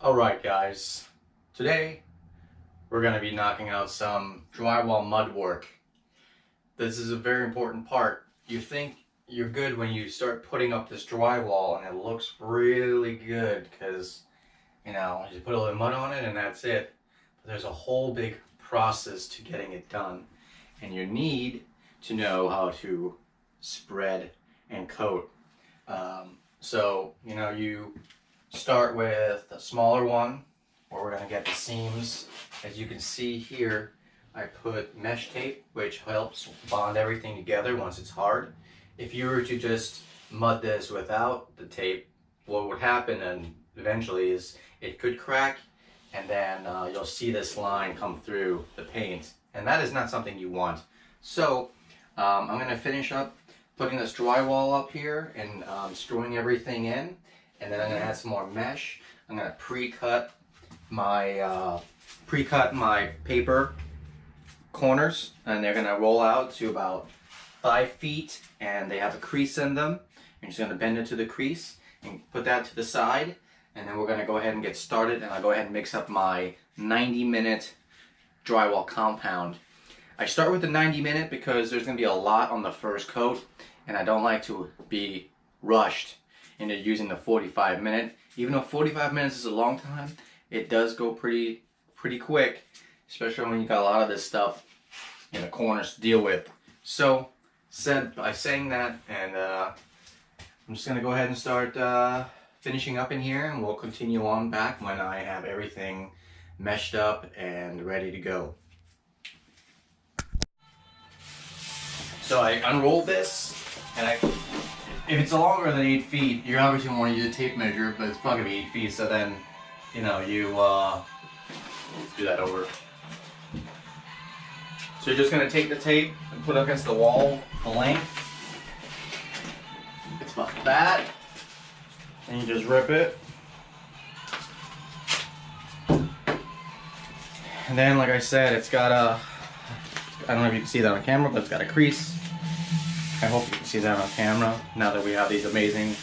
Alright guys, today we're going to be knocking out some drywall mud work. This is a very important part. You think you're good when you start putting up this drywall and it looks really good because, you put a little mud on it and that's it. But there's a whole big process to getting it done. And you need to know how to spread and coat. You start with a smaller one where we're going to get the seams. As you can see here, I put mesh tape, which helps bond everything together once it's hard. If you were to just mud this without the tape, what would happen and eventually is it could crack, and then you'll see this line come through the paint, and that is not something you want. So I'm going to finish up putting this drywall up here and screwing everything in, and then I'm going to add some more mesh. I'm going to pre-cut my paper corners, and they're going to roll out to about 5 feet, and they have a crease in them. I'm just going to bend it to the crease and put that to the side, and then we're going to go ahead and get started, and I'll go ahead and mix up my 90-minute drywall compound. I start with the 90-minute because there's going to be a lot on the first coat, and I don't like to be rushed into using the 45-minute. Even though 45 minutes is a long time, it does go pretty quick, especially when you got a lot of this stuff in the corners to deal with. So, by saying that, and I'm just going to go ahead and start finishing up in here, and we'll continue on back when I have everything meshed up and ready to go. So I unrolled this, and if it's longer than 8 feet, you're obviously going to want to use a tape measure, but it's probably going to be 8 feet, so then, let's do that over. So you're just going to take the tape and put it against the wall, the length. It's about that, and you just rip it. And then, like I said, it's got a, I don't know if you can see that on camera, but it's got a crease. I hope you can see that on camera now that we have these amazing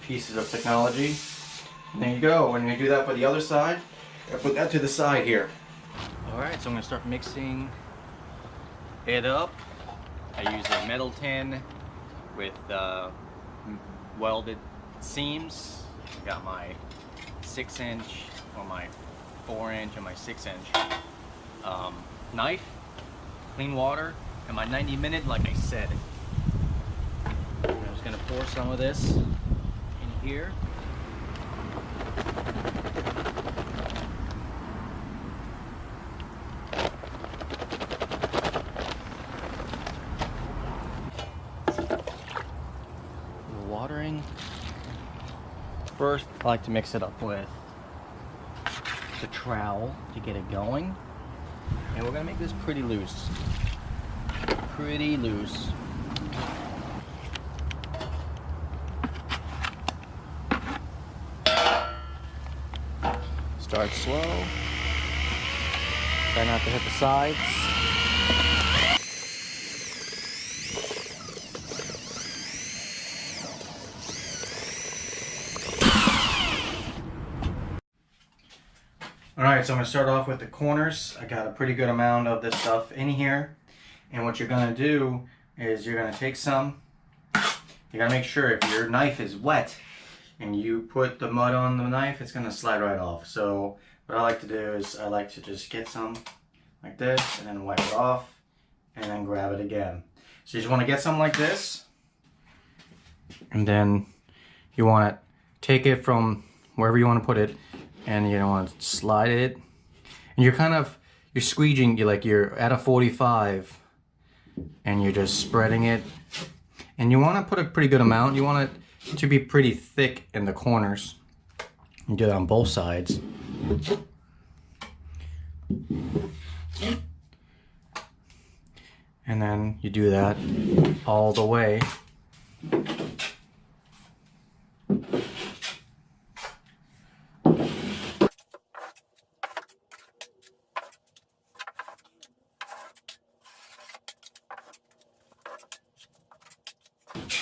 pieces of technology. And there you go. When you do that for the other side, I put that to the side here. Alright, so I'm going to start mixing it up. I use a metal tin with welded seams. I got my 6-inch, or my 4-inch, and my 6-inch knife, clean water, and my 90-minute, like I said. I'm just going to pour some of this in here. Watering. First, I like to mix it up with the trowel to get it going. And we're going to make this pretty loose. Pretty loose. Start slow. Try not to hit the sides. Alright, so I'm going to start off with the corners. I got a pretty good amount of this stuff in here. And what you're going to do is you're going to take some. You got to make sure if your knife is wet and you put the mud on the knife, it's going to slide right off. So what I like to do is I like to just get some like this and then wipe it off and then grab it again. So you just want to get some like this. And then you want to take it from wherever you want to put it, and you don't want to slide it. And you're squeeging, you're at a 45, and you're just spreading it. And you want to put a pretty good amount. You want it to be pretty thick in the corners. You do that on both sides. And then you do that all the way.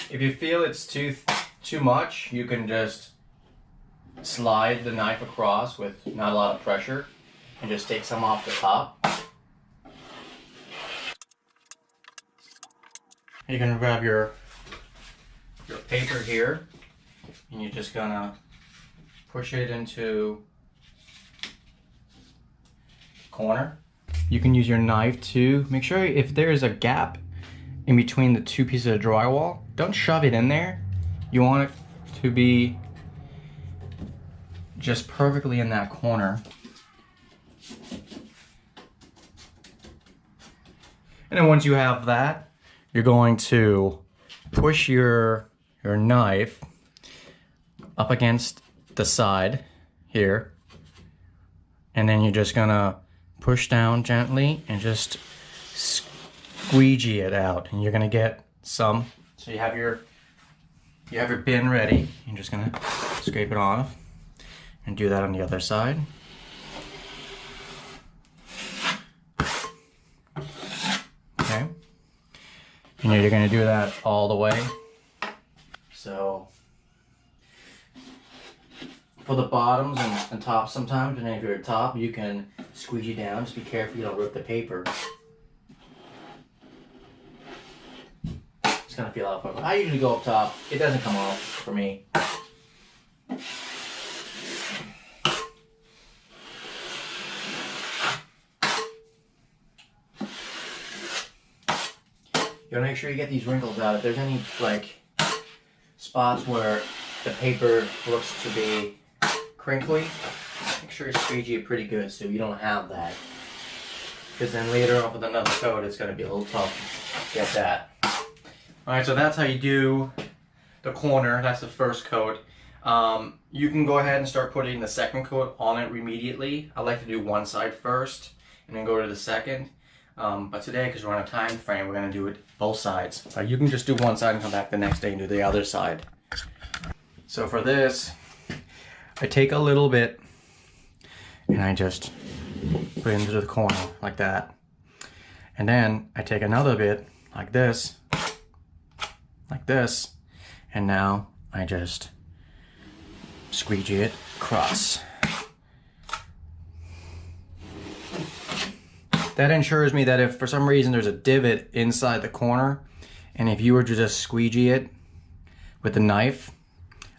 If you feel it's too much, you can just slide the knife across with not a lot of pressure and just take some off the top. You're gonna grab your paper here and you're just gonna push it into the corner. You can use your knife to make sure if there is a gap in between the two pieces of drywall, don't shove it in there. You want it to be just perfectly in that corner. And then once you have that, you're going to push your knife up against the side here. And then you're just gonna push down gently and just squeegee it out. And you're gonna get some, so you have your bin ready. You're just gonna scrape it off and do that on the other side. Okay. And you're gonna do that all the way. So for the bottoms and tops sometimes, and if you're at top, you can squeegee down. Just be careful you don't rip the paper. It's gonna feel out. I usually go up top. It doesn't come off for me. You gotta make sure you get these wrinkles out. If there's any like spots where the paper looks to be crinkly, make sure you squeegee it pretty good so you don't have that. Because then later on with another coat, it's gonna be a little tough to get that. Alright, so that's how you do the corner. That's the first coat. You can go ahead and start putting the second coat on it immediately. I like to do one side first and then go to the second. But today, because we're on a time frame, we're going to do it both sides. You can just do one side and come back the next day and do the other side. So for this, I take a little bit and I just put it into the corner like that. And then I take another bit like this, and now I just squeegee it across. That ensures me that if for some reason there's a divot inside the corner, and if you were to just squeegee it with the knife,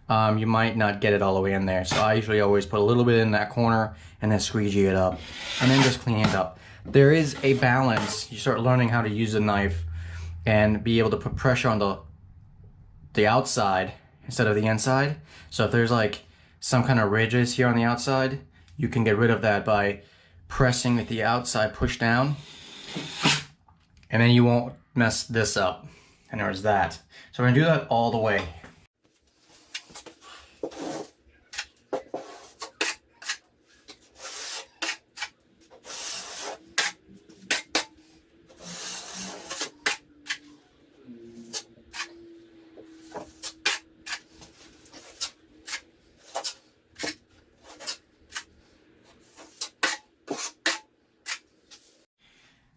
you might not get it all the way in there. So I usually always put a little bit in that corner and then squeegee it up, and then just clean it up. There is a balance. You start learning how to use the knife and be able to put pressure on the outside instead of the inside. So if there's like some kind of ridges here on the outside, you can get rid of that by pressing with the outside push down, and then you won't mess this up. And there's that. So we're gonna do that all the way.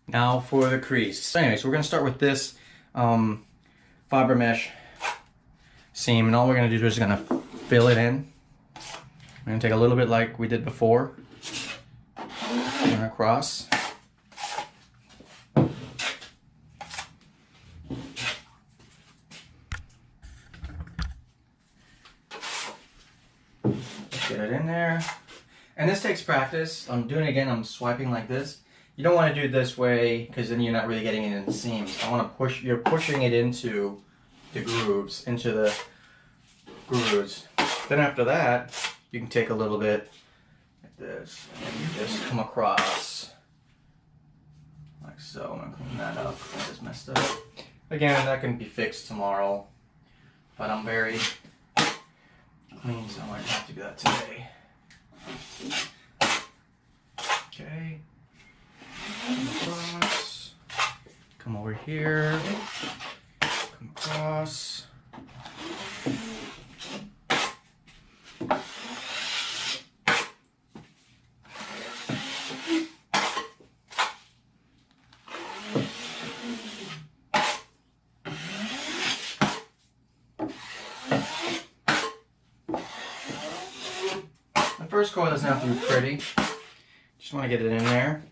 Now for the crease. So anyway, so we're gonna start with this fiber mesh seam, and all we're gonna do is gonna fill it in. We're gonna take a little bit like we did before, and across. Get it in there. And this takes practice. I'm doing it again, I'm swiping like this. You don't want to do it this way because then you're not really getting it in the seams. I want to push, you're pushing it into the grooves, Then after that, you can take a little bit like this and you just come across like so. I'm going to clean that up. I just messed up. Again, that can be fixed tomorrow, but I'm very clean, so I might have to do that today. Okay. Across, come over here, come across. first coat doesn't have to be pretty. Just want to get it in there.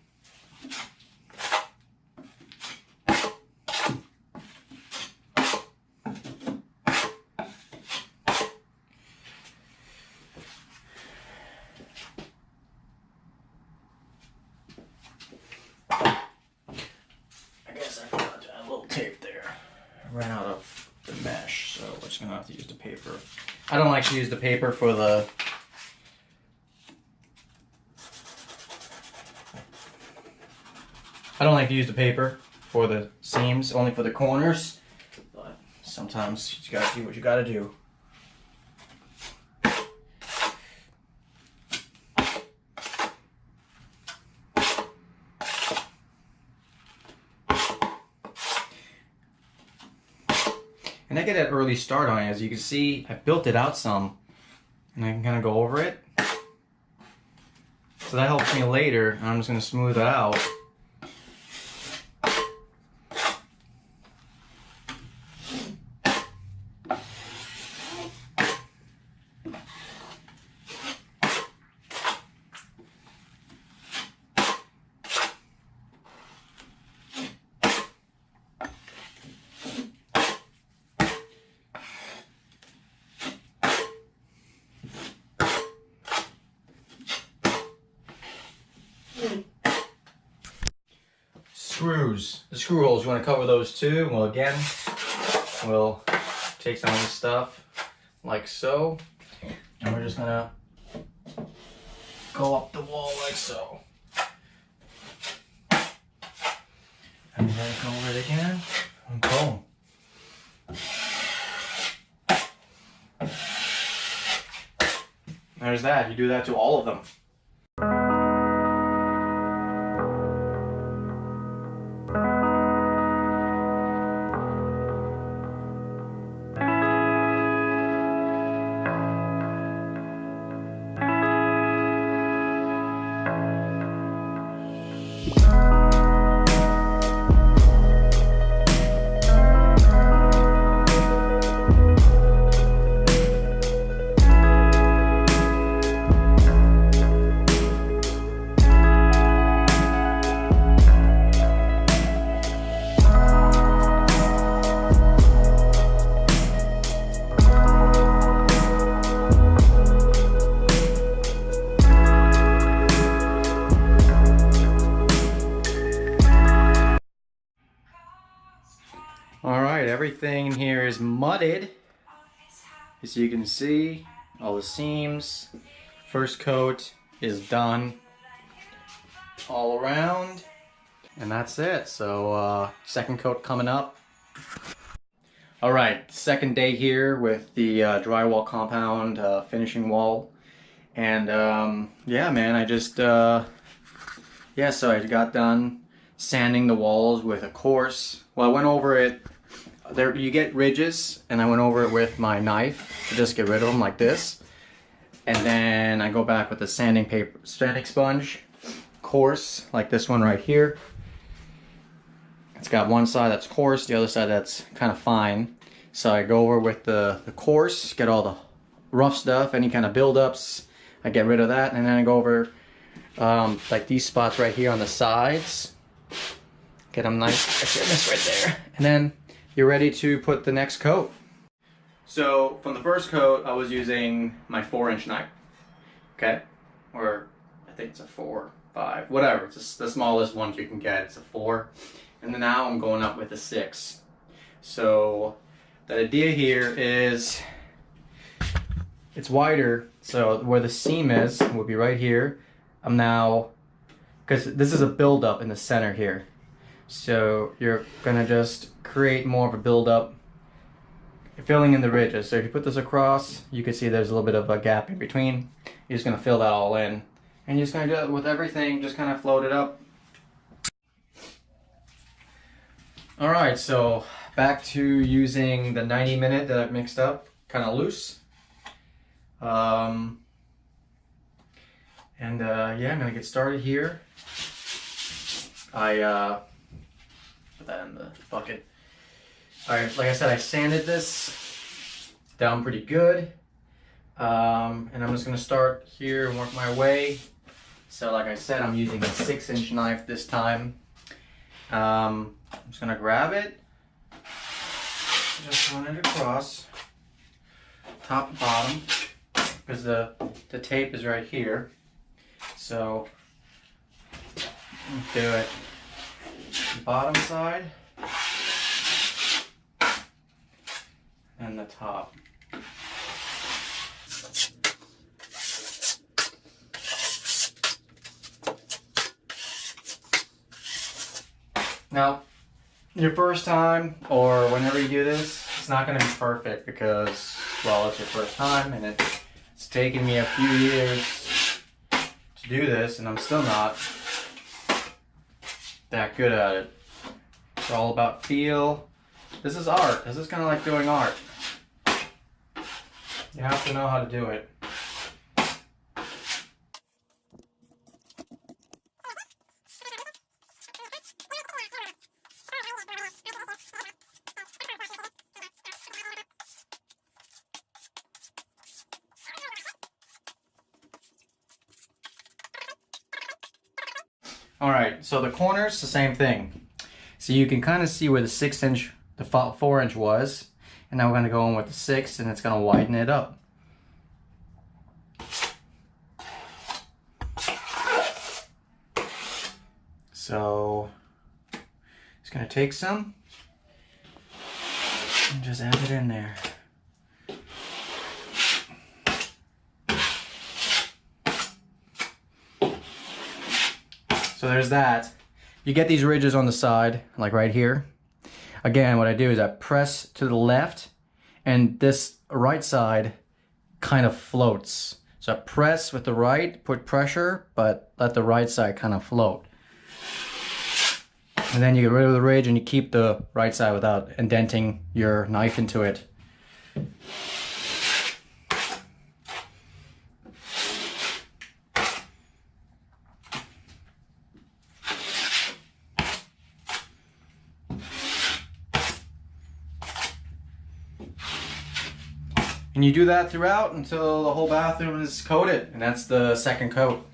Tape there. I ran out of the mesh, so we're just gonna have to use the paper. I don't like to use the paper for the seams, only for the corners. But sometimes you gotta do what you gotta do. And I get an early start on it. As you can see, I built it out some, and I can kind of go over it. So that helps me later, and I'm just going to smooth it out. Screws. The screw holes, you want to cover those too. Well, again, we'll take some of this stuff like so, and we're just gonna go up the wall like so. And then go over it again, and boom. There's that. You do that to all of them. Alright, everything here is mudded. As you can see, all the seams. First coat is done all around. And that's it. So, second coat coming up. Alright, second day here with the drywall compound finishing wall. And, yeah, man, I just, so I got done sanding the walls with a coarse. Well, I went over it. There, you get ridges, and I went over it with my knife to just get rid of them like this. And then I go back with the sanding sponge, coarse, like this one right here. It's got one side that's coarse, the other side that's kind of fine. So I go over with the coarse, get all the rough stuff, any kind of buildups, I get rid of that, and then I go over like these spots right here on the sides. Get them nice, I get this right there. And then you're ready to put the next coat. So from the first coat, I was using my 4-inch knife, okay? Or I think it's a 4, 5, whatever. It's the smallest ones you can get, it's a 4. And then now I'm going up with a 6. So the idea here is, it's wider, so where the seam is would be right here. I'm now, because this is a buildup in the center here. So you're gonna just create more of a buildup, filling in the ridges. So if you put this across, you can see there's a little bit of a gap in between. You're just gonna fill that all in. And you're just gonna do it with everything, just kind of float it up. Alright, so back to using the 90-minute that I've mixed up, kind of loose. Yeah, I'm gonna get started here. I put that in the bucket. Alright, like I said, I sanded this down pretty good. And I'm just gonna start here and work my way. So like I said, I'm using a 6-inch knife this time. I'm just gonna grab it, just run it across, top and bottom, because the tape is right here. So do it. The bottom side and the top. Now, your first time or whenever you do this, it's not going to be perfect because, well, it's your first time and it's taken me a few years to do this and I'm still not that good at it. It's all about feel. This is art. This is kind of like doing art. You have to know how to do it. Alright, so the corners, the same thing. So you can kind of see where the 6-inch, the 4-inch was, and now we're going to go in with the 6 and it's going to widen it up. So, just going to take some and just add it in there. So there's that. You get these ridges on the side, like right here. Again, what I do is I press to the left, and this right side kind of floats. So I press with the right, put pressure, but let the right side kind of float. And then you get rid of the ridge and you keep the right side without indenting your knife into it. And you do that throughout until the whole bathroom is coated, and that's the second coat.